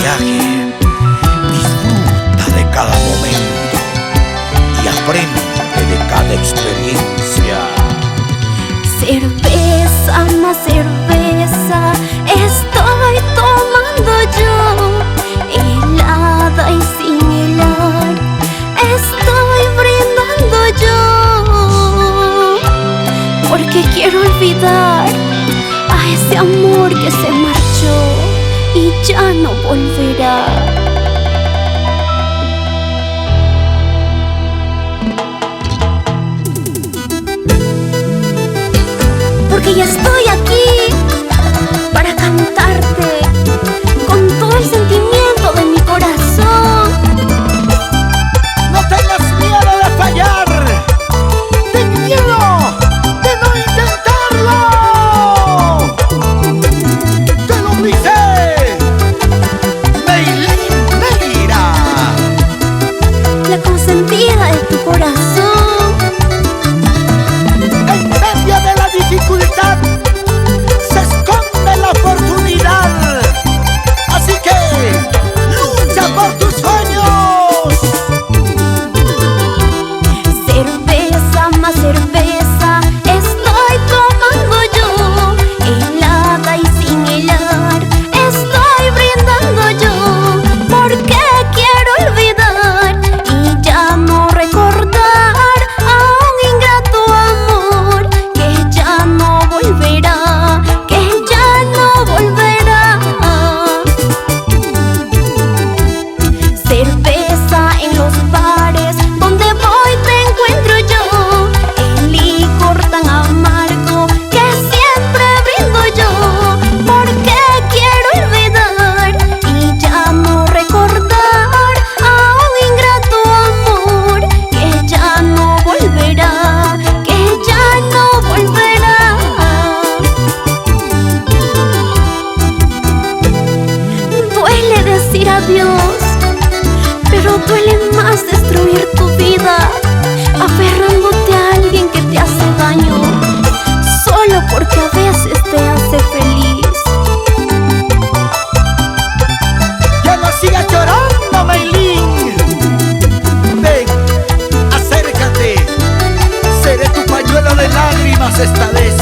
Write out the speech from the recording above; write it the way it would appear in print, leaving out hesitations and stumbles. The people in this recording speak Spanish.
viaje, disfruta de cada momento y aprende de cada experiencia. Cerveza más cerveza estoy tomando yo, helada y sin helar estoy brindando yo, porque quiero olvidar a ese amor que se marchó y ya no volverá. Porque ya estoy aquí para cantarte con todo el sentimiento de mi corazón. No tengas miedo de fallar, ten miedo de no intentarlo. Te lo dice Maylin Neira, La consentida de tu corazón. en medio de la dificultad se esconde la oportunidad. Así que lucha por tus sueños. Cerveza más cerveza estoy tomando yo, helada y sin helar estoy brindando yo, porque quiero olvidar y ya no recordar a un ingrato amor que ya no volverá, que ya no volverá. Cerveza en los bares donde voy te encuentro yo, el licor tan amargo que siempre brindo yo, porque quiero olvidar y ya no recordar a un ingrato amor que ya no volverá, que ya no volverá. Duele decir adiós, pero duele más destruir tu vida, aferrándote a alguien que te hace daño, solo porque a veces te hace feliz. Ya no sigas llorando, Maylin. Ven, acércate. Seré tu pañuelo de lágrimas esta vez.